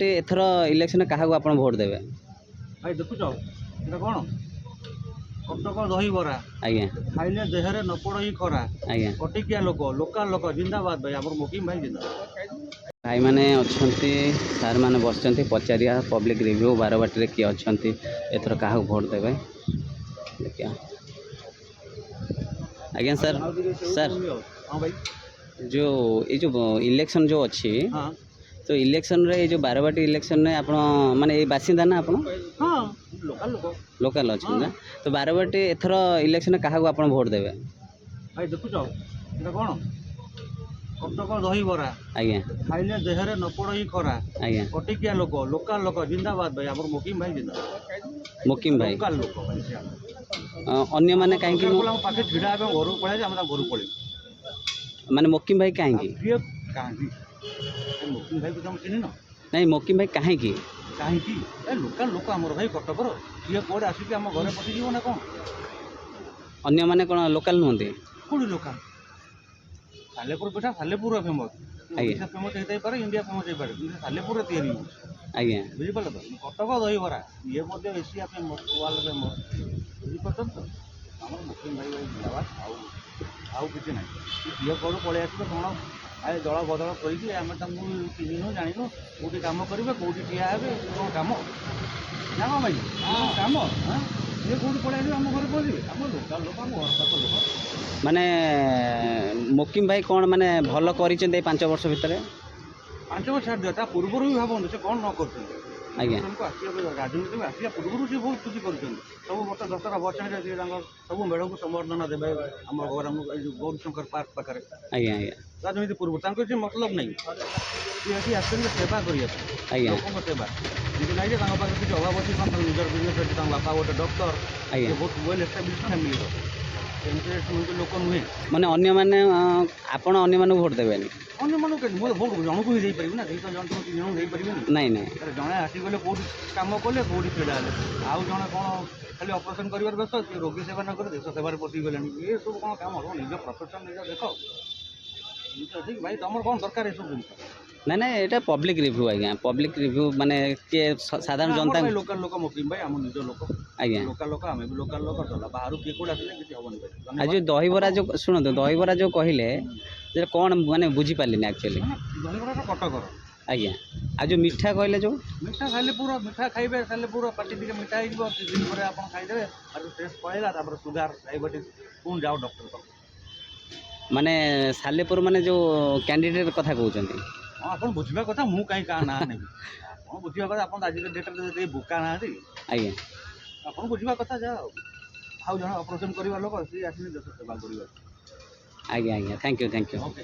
एथर election क्या आप vote देवे भाई देखुच এটা কোন কটক দহিবরা आज्ञा খাইলে দেহরে ন পড়ই খরা आज्ञा কটিকিয়া লোক লোকাল লোক জিন্দাবাদ ভাই আমার মুকিম ভাই জিন্দাবাদ भाई मैंने अच्छे सार मैंने बस पचारिया पब्लिक रिव्यू बारवाटी किए अच्छा एथर क्या भोट देवे देखिए आज्ञा सर सर हाँ भाई जो ये जो इलेक्शन जो अच्छी हाँ तो इलेक्शन रे जो बारवाटी इलेक्शन रे आपण माने ये बासिंदा ना आपण हाँ लोकाल लोक लोकल अच्छे ना तो बारवाटी एथर इलेक्शन क्या आप भोट देवे भाई देखुच এটা কোন কটক দহিবরা आज्ञा খাইলে দেহরে ন পড়ই খরা आज्ञा কটিকিয়া লোক লোকাল লোক জিন্দাবাদ ভাই আমার মুকিম ভাই জিন্দাবাদ मुकिम भाई লোকাল লোক ভাই अन्य माने कहीं पाखे भिड़ा घर पड़े आम घर पड़े माने मुकिम भाई कहीं प्रिय कहीं मुकिम भाई को तुम चिन्ह न नहीं मुकिम भाई कहीं कहीं लोकाल लोक आम भाई कटकर सी कौड़े आसिक आम घर पशिज ना कौन अन्य माने कौन लोकल नुहति कौड़ी लोकाल सालेपुर पिठा सालेपुर फेमस ओडिशा फेमस होता पारे इंडिया फेमस हो पारे सालेपुर तैयारी आज्ञा बुझिपार तो कटक दहीबरा ये एशिया फेमस वर्ल्ड फेमस बुझिपार तो आम मुकिम भाई जिंदाबाद आउ कि ना सी कौड़ पलि आस कौन आए दल बदल करके आम चिन्हनु जानू कौटी कम करेंगे कौटी ठिया हे कौन कम ना कौन भाई कम हाँ सी कौटी पलि आम घर पहुँचे आम लोकाल लोक आम घर पाख लोक माने मुकिम भाई कौन माने भल कर 5 वर्ष भितर 5 वर्ष छाड़ दिया पूर्व भी भावुँ से कौन न कर आज्ञा राजनीति में आसा पूर्व से बहुत कुछ कर सब बर्ष दशहरा बस सब मेढ़ को संबर्धना देवे आम गौरीशंकर पार्क पाखे आज्ञा आज्ञा राजनीति पूर्व से मतलब नहीं सी आस सेवा करने आज्ञा लोक सेवा एमती ना पाखे किसी अभाव अच्छी कौन निजर बिजनेस अच्छे बापा गोटे डॉक्टर आज्ञा बहुत वेल एस्टाब्लिश फैमिली एमती लोक नुहे माने अन्य माने आपण अन्य माने भोट देबेनी अन्य मानक भोट जनक ही दे पारि ना जन जन दे पारे नहीं नहीं जड़े आसीगले कौटी कम कले कौटी छेड़ा आउ जड़े कौन खाली ऑपरेशन कर व्यस्त रोगी सेवा न कर देश सेवार पशिगले ये सब कौन कम निज प्रोफेशन निज देख भाई तुम कौन दरकार ये सब जिन ना ना ये पब्लिक रिव्यू आज्ञा पब्लिक रिव्यू माने के साधारण जनता लोकल लोक मुकिम भाई आम निज लोक आज्ञा लोकल लोक आम भी लोकल लोक चला बाहर किए कौन आसे किसी हेनी आज दहीबरा जो शुणु दहीबरा जो कहले कौन माने बुझी पारे एक्चुअली दहीबरा कटकर आज्ञा आज जो मिठा कहले जो मिठा खाइले पूरा मिठा खाइबे खाइले पूरा पार्टी टे मिठा हो दिन पर आप खाईदे और टेस्ट पड़ेगा सुगार डायबिटीज पुणी जाओ डॉक्टर तक माने सालेपुर माने जो कैंडिडेट कथा कहते हाँ आप बुझा कथा मुझे कहीं क्या ना नहीं आप बुझा कथा आप आज डेट बोका ना आज्ञा आप बुझा कथा जा आउ जन ऑपरेशन करवा लोक सी आस देश सेवा कर आज्ञा आज्ञा थैंक यू ओके